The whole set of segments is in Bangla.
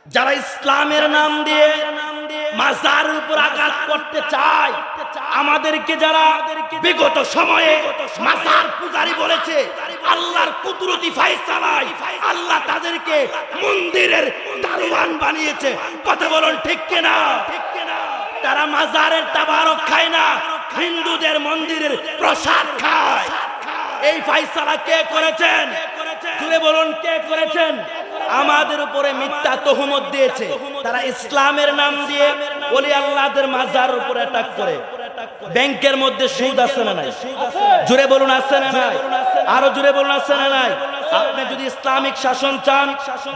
যারা ইসলামের নাম দিয়ে মাজারের উপর আঘাত করতে চায়, আমাদেরকে যারা বিগত সময়ে মাজার পূজারী বলেছে, আল্লাহর কুদরতি ফায়সালায় আল্লাহ তাদেরকে মন্দিরের দারোয়ান বানিয়েছে। কথা বলুন ঠিক কিনা? তারা মাজারের তাবারক খায় না, হিন্দুদের মন্দিরের প্রসাদ খায়। এই ফায়সালা কে করেছেন? জুড়ে বলুন কে করেছেন? আমাদের উপরে মিথ্যা তহমত দিয়েছে। তারা ইসলামের নাম দিয়ে ওলি আল্লাহদের মাজার উপরে অ্যাটাক করে। ব্যাংকের মধ্যে সুদ আছে না নাই? জুড়ে বলুন আছে না নাই? আরো জুড়ে বলুন আছে না নাই? আপনি যদি ইসলামিক শাসন চান,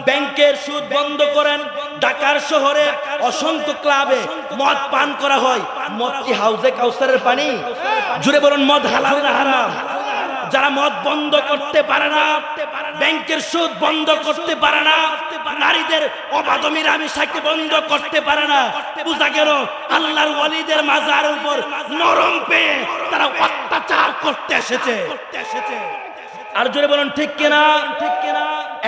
ব্যাংকের সুদ বন্ধ করেন। ঢাকার শহরে অসংখ্য ক্লাবে মদ পান করা হয়। মদ কি হাউজে কাউসারের পানি? জুড়ে বলুন মদ হালাল না হারাম? যারা মদ বন্ধ করতে পারে না, ব্যাংকের সুদ বন্ধ করতে পারে না, নারীদের অবাধ মিলামেশাকে বন্ধ করতে পারে না, বুঝা গেল আল্লাহর ওয়ালিদের মাজারের উপর নরম পেয়ে তারা অত্যাচার করতে এসেছে। আর জোরে বলুন ঠিক কিনা?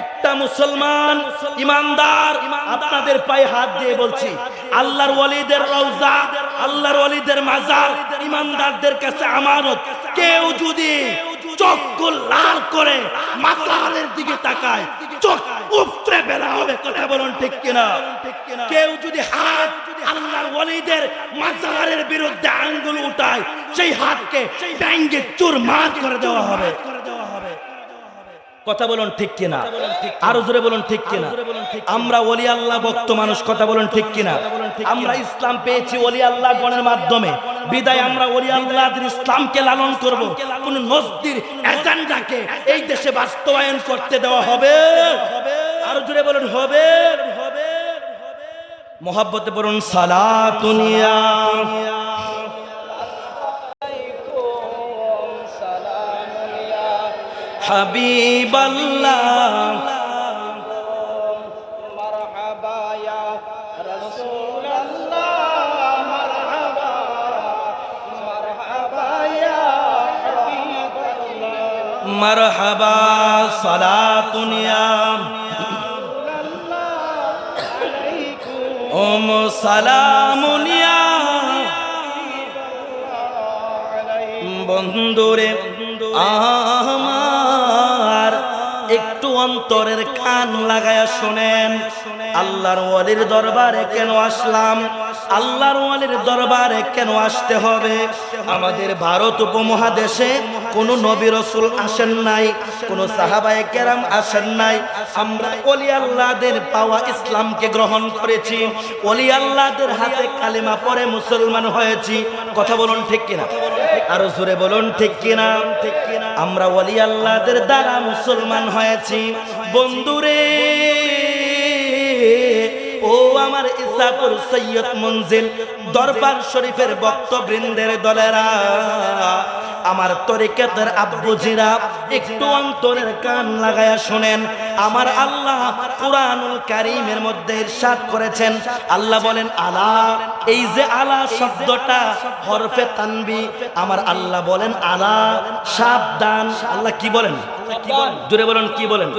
একটা মুসলমান ইমানদার আপনাদের পায়ে হাত দিয়ে বলছি, আল্লাহর ওয়ালিদের রওজা, আল্লাহর ওয়ালিদের মাজার ইমানদারদের কাছে আমানত। কেউ যদি চক্ষু লাল করে মাজারের দিকে তাকায়, চোখ উপড়ে বেলা হবে। কথা বলুন ঠিক কিনা? কেউ যদি হাত আল্লাহর ওয়ালিদের মাজারের বিরুদ্ধে আঙ্গুল উঠায়, সেই হাতকে ভেঙে চুরমার করে দেওয়া হবে। কথা বলুন ঠিক কিনা? আরো জোরে বলুন ঠিক কিনা? আমরা ওলি আল্লাহ ভক্ত মানুষ। কথা বলুন ঠিক কিনা? আমরা ইসলাম পেয়েছি ওলি আল্লাহ গণের মাধ্যমে। বিদায় আমরা ওলি আল্লাহদের ইসলামকে লালন করব। কোন নজদির এজেন্ডাকে এই দেশে বাস্তবায়ন করতে দেওয়া হবে? আরো জোরে বলুন হবে। মোহাব্বতে বলুন সালাতুনিয়া। হাবিবাল্লাহ মারহাবা ইয়া রাসূলুল্লাহ, মারহাবা মারহাবা ইয়া হাবিবাল্লাহ, মারহাবা সালাতুনিয়া ওম সালামুনিয়া। বন্ধুরে আমার একটু অন্তরের কান লাগায়া শোনেন, আল্লাহর ওয়ালির দরবারে কেন আসলাম, আল্লাহর ওয়ালির দরবারে কেন আসতে হবে? আমাদের ভারত উপমহাদেশে কোনো নবী রাসূল আসেন নাই, কোনো সাহাবায়ে কেরাম আসেন নাই। আমরা ওলি আল্লাহদের পাওয়া ইসলামকে গ্রহণ করেছি, ওলি আল্লাহদের হাতে কালেমা পড়ে মুসলমান হয়েছি। কথা বলুন ঠিক কিনা? আরো জোরে বলুন ঠিক কিনা? আমরা ওলি আল্লাহদের দ্বারা মুসলমান হয়েছি। বন্ধুরে ও আমার ইসাপুর সৈয়দ মঞ্জিল দরবার শরীফের ভক্তবৃন্দের দলেরা, আমার তরিকতের আব্বুজিরা, একটু অন্তরের কান লাগায়া শোনেন। আমার আল্লাহ কুরআনুল কারীমের মধ্যে ইরশাদ করেছেন, আল্লাহ বলেন আলা। এই যে আলা শব্দটা হরফে তানবি, আমার আল্লাহ বলেন আলা, সাবধান। আল্লাহ কি বলেন? জোরে বলুন কি বলেন?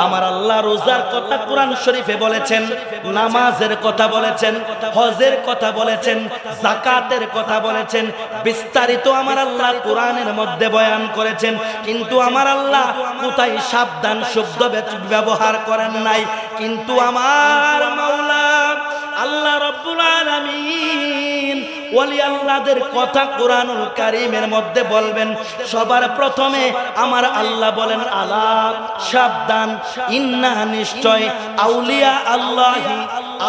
আমার আল্লাহ রোজার কথা কোরআন শরীফে বলেছেন, নামাজের কথা বলেছেন, হজের কথা বলেছেন, যাকাতের কথা বলেছেন, বিস্তারিত আমার আল্লাহ কোরআনের মধ্যে বয়ান করেছেন। কিন্তু আমার আল্লাহ কোথায় সাবধান শব্দ ব্যবহার করেন নাই। কিন্তু আমার মাওলা আল্লাহ রাব্বুল আলামিন ওলি আল্লাহদের কথা কোরআনুল কারীমের মধ্যে বলবেন, সবার প্রথমে আমার আল্লাহ বলেন আলা, সাবধান, ইন্না, নিশ্চয়, আউলিয়া আল্লাহি।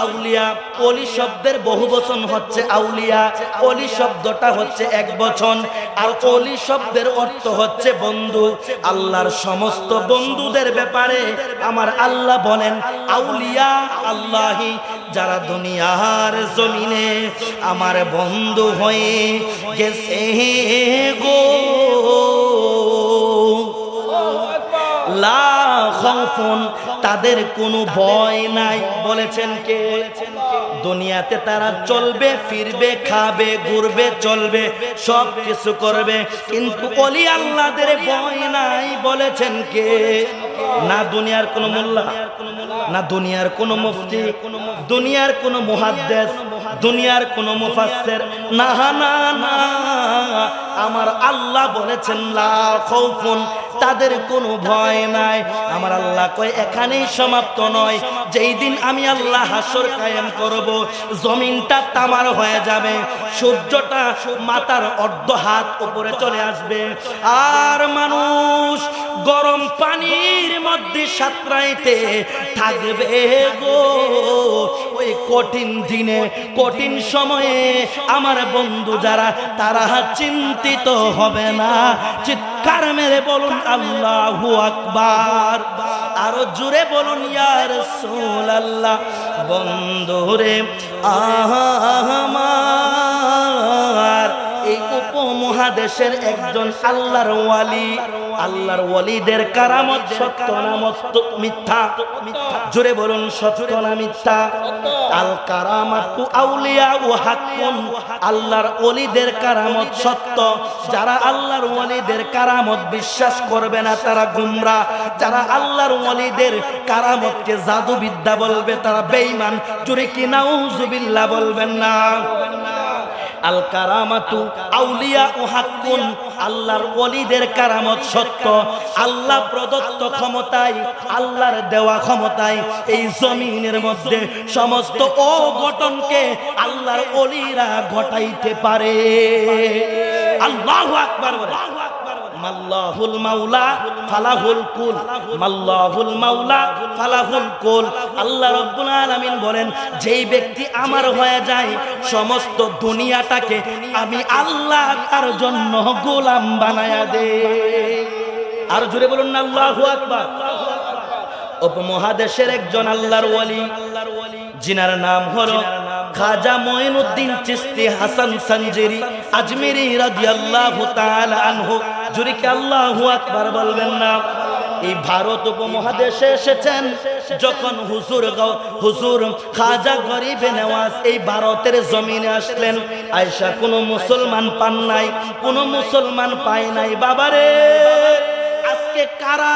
আউলিয়া ওলি শব্দের বহুবচন হচ্ছে আউলিয়া, ওলি শব্দটা হচ্ছে এক বচন, আর ওলি শব্দের অর্থ হচ্ছে বন্ধু। আল্লাহর সমস্ত বন্ধুদের ব্যাপারে আমার আল্লাহ বলেন আউলিয়া আল্লাহি, যারা দুনিয়ার জমিনে আমার বন্ধু হয়ে গেছে গো, লা খাউফুন, তাদের কোনো ভয় নাই। বলেছেন কে? দুনিয়াতে তারা চলবে ফিরবে, খাবে ঘুরবে, চলবে, সব কিছু করবে, কিন্তু ওলি আল্লাহদের ভয় নাই। বলেছেন কে? না দুনিয়ার কোনো মোল্লা, না দুনিয়ার কোন মুফতি, দুনিয়ার কোন মুহাদ্দিস, দুনিয়ার কোন মুফাসসির, না না না, আমার আল্লাহ বলেছেন লা খাউফুন, তাদের কোনো ভয় নাই। আমার আল্লাহ কয় এখানেই সমাপ্ত নয়, যেই দিন আমি আল্লাহ হাসর কায়েম করব, জমিনটা তামার হয়ে যাবে, সূর্যটা মাথার অর্ধ হাত উপরে চলে আসবে, আর মানুষ গরম পানির মধ্যে সাঁতরাইতে থাকবে গো। ওই কঠিন দিনে, কঠিন সময়ে আমার বন্ধু যারা, তারা চিন্তিত হবে না। চিৎকার মেরে বলুন আল্লাহু আকবার, আরো জোরে বলুন ইয়া রাসূলুল্লাহ। বন্ধুরে আমার এই উপমহাদেশের একজন আল্লাহর ওয়ালি, আল্লাহর ওয়ালিদের কারামত সত্য না মিথ্যা? জোরে বলুন সত্য না মিথ্যা? আল কারামাতু আউলিয়া ও হাক্কুন, আল্লাহর ওয়ালিদের কারামত সত্য। যারা আল্লাহর ওয়ালিদের কারামত বিশ্বাস করবে না তারা গুমরা, যারা আল্লাহর ওয়ালিদের কারামতকে জাদুবিদ্যা বলবে তারা বেঈমান। জোরে কি নাউজুবিল্লাহ বলবেন না? আল কারামাতু আউলিয়া ও হাক্কুন, আল্লাহর ওয়ালিদের কারামত সত্য। আল্লাহ প্রদত্ত ক্ষমতায়, আল্লাহর দেওয়া ক্ষমতায় এই জমিনের মধ্যে সমস্ত অঘটনকে আল্লাহর ওলিরা ঘটাইতে পারে। আল্লাহু আকবার। মাল্লাহুল মাওলা ফালাহুল কুল, মাল্লাহুল মাওলা ফালাহুল কুল। আল্লাহ রাব্বুল আলামিন বলেন, যেই ব্যক্তি আমার হয়ে যায়, সমস্ত দুনিয়াটাকে আমি আল্লাহ তার জন্য গোলাম বানায়া দেই। আর জোরে বলুন না আল্লাহু আকবার। উপমহাদেশের একজন আল্লাহর ওয়ালি, জিনার নাম হলো খাজা মঈনুদ্দিন চিশতি হাসান সঞ্জেরি আজমেরি রাদিয়াল্লাহু তাআলা আনহু। জোরে কি আল্লাহু আকবার বলবেন না? এই ভারত উপমহাদেশে এসেছেন যখন হুজুর খাজা গরিবে নওয়াজ এই ভারতের জমিনে আসলেন। আয়েশা কোনো মুসলমান পান নাই, কোনো মুসলমান পায় নাই। বাবারে, আজকে কারা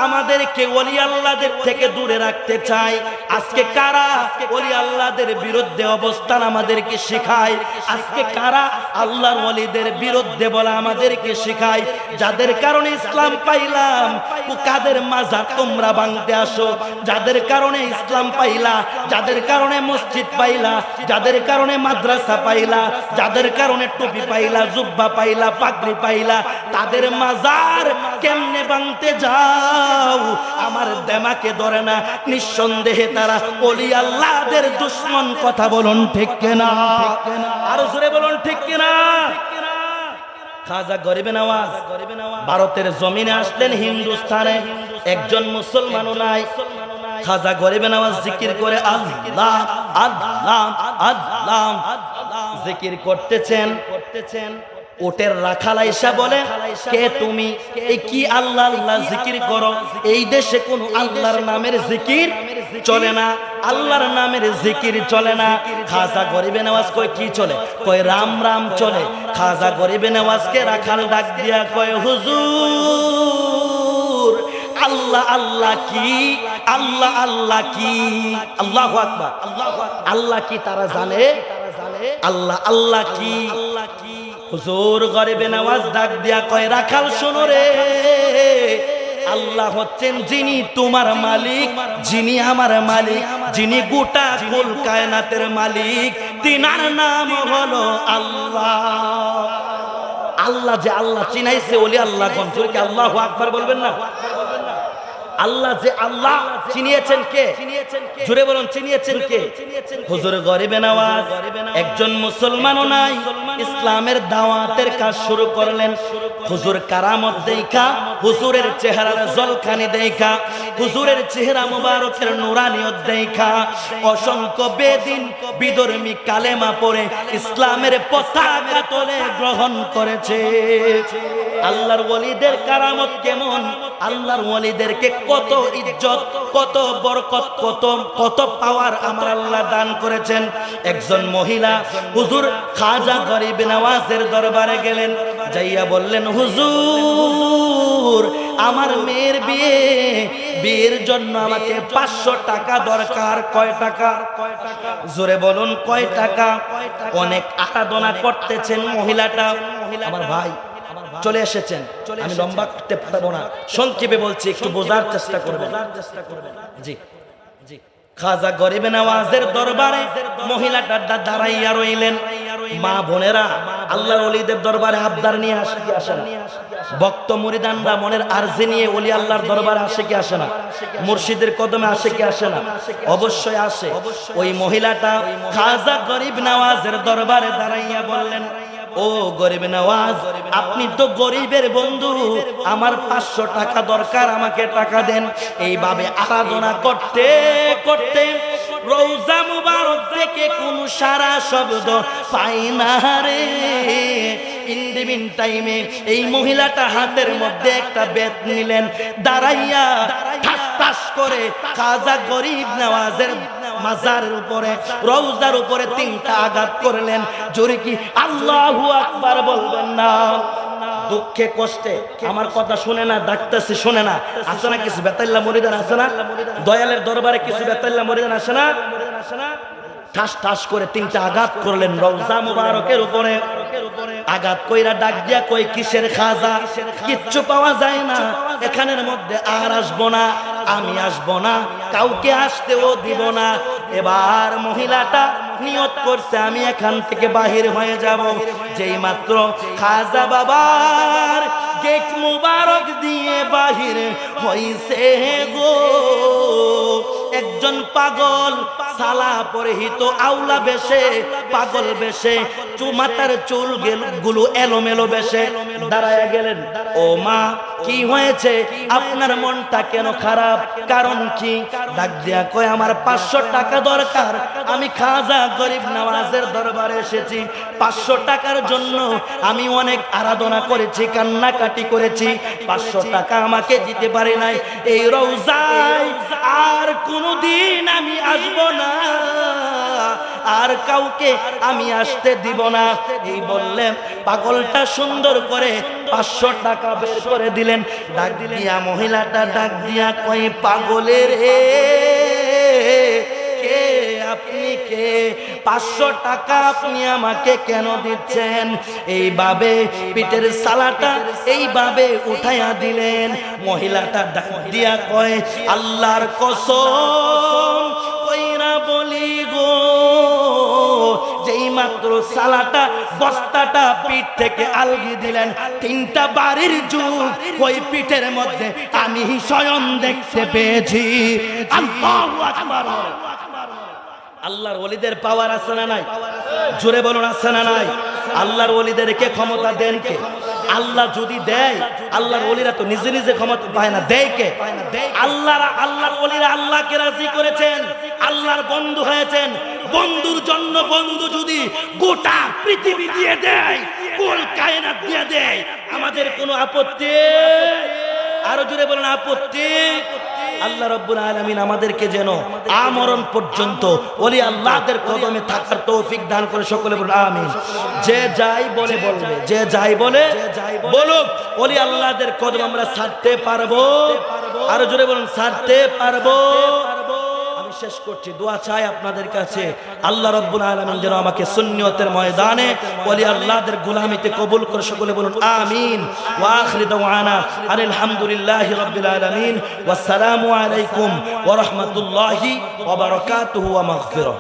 আমাদেরকে ওলি আল্লাহদের থেকে দূরে রাখতে চায়? আজকে কারা ওলি আল্লাহদের বিরুদ্ধে অবস্থান আমাদেরকে শেখায়? আজকে কারা আল্লাহর ওলিদের বিরুদ্ধে বলা আমাদেরকে শেখায়? যাদের কারণে ইসলাম পাইলাম, কাদের মাজার তোমরা ভাঙতে আসো? যাদের কারণে ইসলাম পাইলা, যাদের কারণে মসজিদ পাইলা, যাদের কারণে মাদ্রাসা পাইলা, যাদের কারণে টুপি পাইলা, জুব্বা পাইলা, পাগড়ি পাইলা, তাদের মাজার কেমনে ভাঙতে যাও? আমার দেমাকে ধরে না। নিঃসন্দেহে তারা ওলি আল্লাহদের দুশমন। কথা বলুন ঠিক কিনা? আরো জোরে বলুন ঠিক কিনা? খাজা গরিবে নওয়াজ ভারতের জমিনে আসলেন, হিন্দুস্তানে একজন মুসলমানও নাই। খাজা গরিবে নওয়াজ জিকির করে আল্লাহ আল্লাহ আল্লাহ জিকির করতেছেন। ওটের রাখাল আয়েশা বলে, কে তুমি? এই কি আল্লাহ আল্লাহ জিকির করো? এই দেশে কোন আল্লাহর নামের জিকির চলে না, আল্লাহর নামের জিকির চলে না। খাজা গরিবে নওয়াজ কয় কি চলে? কয় রাম রাম চলে। খাজা গরিবে নওয়াজকে রাখাল ডাক দিয়া কয়, হুজুর আল্লাহ আল্লাহ কি? আল্লাহ আল্লাহ কি? আল্লাহু আকবার। আল্লাহ কি তারা জানে? আল্লাহ আল্লাহ কি? হুজুর গরিবে নওয়াজ ডাক দিয়া কয়, রাখাল শোনো রে, আল্লাহ হচ্ছেন যিনি তোমার মালিক, যিনি আমার মালিক, যিনি গোটা কুল কায়নাতের মালিক, তিনার নাম হলো আল্লাহ। আল্লাহ যে আল্লাহ চিনাইছে ওলি আল্লাহ কোন? জোরে আল্লাহু আকবার বলবেন না? আল্লাহ যে আল্লাহ চিনিয়েছেন কে? জোরে বলুন চিনিয়েছেন কে? হুজুর গরিবে নওয়াজ একজন মুসলমানও নাই, ইসলামের দাওয়াতের কাজ শুরু করলেন। হুজুর কারামত দেখা, হুজুরের চেহারার জলখানি দেখা, হুজুরের চেহারা মুবারকের নুরানিয়ত দেখা অসংখ্য বেদিন বিধর্মী কালেমা পড়ে ইসলামের পতাকা তোলে গ্রহণ করেছে। আল্লাহর ওয়ালিদের কারামত কেমন? আল্লাহর ওয়ালিদেরকে কত ইজ্জত, কত বরকত, কত পাওয়ার আমার আল্লাহ দান করেছেন। একজন মহিলা হুজুর খাজা গরিবে নওয়াজের দরবারে গেলেন, যাইয়া বললেন, হুজুর আমার মেয়ের বিয়ে বিয়ের জন্য আমাকে 500 টাকা দরকার। কয় টাকা? জোরে বলুন কয় টাকা? অনেক আরাধনা করতেছেন মহিলাটা। আমার ভাই চলে এসেছেন, আমি লম্বা করতে পারবো না, সংক্ষেপে বলছি, একটু বোঝার চেষ্টা করবেন। জি জি। খাজা গরিবে নওয়াজের দরবারে মহিলাটা দাঁড়াইয়া রইলেন। মা বোনেরা, আল্লাহর ওলিদের দরবারে আবদার নিয়ে আসে কি আসে না? ভক্ত মুরিদানরা মনের আরজি নিয়ে ওলি আল্লাহর দরবারে আসে কি আসে না? মুর্শিদের কদমে আসে কি আসে না? অবশ্যই আসে। ওই মহিলাটা খাজা গরিব নওয়াজের দরবারে দাঁড়াইয়া বললেন, ও গরিব নওয়াজ, আপনি তো গরিবের বন্ধু, আমার 500 টাকা দরকার, আমাকে টাকা দেন। এইভাবে আরাধনা করতে করতে রওজা মুবারক থেকে কোনো সারা শব্দ পাই না রে। ইন্ডিমিন টাইমে এই মহিলাটা হাতের মধ্যে একটা বেত নিলেন, দাঁড়াইয়া ঠাস ঠাস করে খাজা গরিব নওয়াজের মাজারের উপরে, রওজার উপরে 3টা আঘাত করলেন। জোরে কি আল্লাহু আকবার বলবেন না? দুঃখে কষ্টে আমার কথা শুনে না, ডাকতেছি শুনে না। আছে না কিছু বেতাল্লা মুরিদান? আছে না দয়ালের দরবারে কিছু বেতাল্লা মুরিদান? আছে না? ঠাস ঠাস করে 3টা আঘাত করলেন রওজা মুবারকের উপরে। আঘাত কইরা ডাক দিয়া কই, কিসের খাজা? কিচ্ছু পাওয়া যায় না এখানের মধ্যে, আর আসবো না, আমি আসবো না, কাউকে আসতেও দিব না। এবার মহিলাটা নিয়ত করছে, আমি এখান থেকে বাহির হয়ে যাব। যেই মাত্র খাজা বাবার গেট মুবারক দিয়ে বাহির হইছে গো, একজন পাগল সালা পরিহিত আউলা বেশে, পাগল বেশে, মাথার চুল গুলো এলোমেলো বেশে দাঁড়ায় গেলেন। ও মা, কি হয়েছে? আপনার মনটা কেন খারাপ? কারণ কি? ডাক দিয়া কয়, আমার 500 টাকা দরকার, আমি খাজা গরিব নওয়াজের দরবারে এসেছি। 500 টাকার জন্য আমি অনেক আরাধনা করেছি, কান্নাকাটি করেছি, 500 টাকা আমাকে দিতে পারি নাই। এই রওজায় আর কোনদিন আমি আসবো না, আর কাউকে আমি আসতে দিব না। এই বললেন, পাগলটা সুন্দর করে 500 টাকা বের করে দিলেন। ডাক দিয়া মহিলাটা ডাক দিয়া কই, পাগলের হে, কে আপনি? কে? 500 টাকা আপনি আমাকে কেন দিচ্ছেন? এইভাবে পিঠের সালাটা এইভাবে উঠাইয়া দিলেন। মহিলাটা ডাক দিয়া কয়, আল্লাহর কসম কইরা বলি গো, যেই মাত্র সালাটা বস্তাটা পিঠ থেকে আলগি দিলেন, 3টা বাড়ির যুগ ওই পিঠের মধ্যে আমি স্বয়ং দেখতে পেয়েছি। আল্লাহু আকবার। আল্লাহর ওলিদের পাওয়ার আছে না নাই? জোরে বলুন আছে না নাই? আল্লাহর ওলিদেরকে ক্ষমতা দেন কে? আল্লাহ যদি দেয়, আল্লাহর ওলিরা তো নিজে নিজে ক্ষমতা পায় না, দেয় কে? আল্লাহর ওলিরা আল্লাহকে রাজি করেছেন, আল্লাহর বন্ধু হয়েছেন। বন্ধুর জন্য বন্ধু যদি গোটা পৃথিবী দিয়ে দেয়, কুল কায়নাত দিয়ে দেয়, আমাদের কোনো আপত্তি? আরো জোরে বলেন আপত্তি? আল্লাহ রাব্বুল আলামিন আমাদেরকে যেন আমরণ পর্যন্ত ওলি আল্লাহদের কদমে থাকার তৌফিক দান করে, সকলে বলুন আমিন। যে যাই বলে বলবে, যে যাই বলে বলুক, ওলি আল্লাহদের কদম আমরা ছাড়তে পারবো? আরো জোরে বলুন ছাড়তে পারবো? আমি শেষ করছি, দোয়া চাই আপনাদের কাছে, আল্লাহ রাব্বুল আলামিন যেন আমাকে সুন্নিয়তের ময়দানে ওলি আল্লাহদের গোলামিতে কবুল করে, সকলে বলুন আমিন। ওয়া আখিরু দাওয়ানা আলহামদুলিল্লাহি রাব্বিল আলামিন। ওয়াসসালামু আলাইকুম ওয়া রাহমাতুল্লাহি ওয়া বারাকাতুহু ওয়া মাগফিরাহ।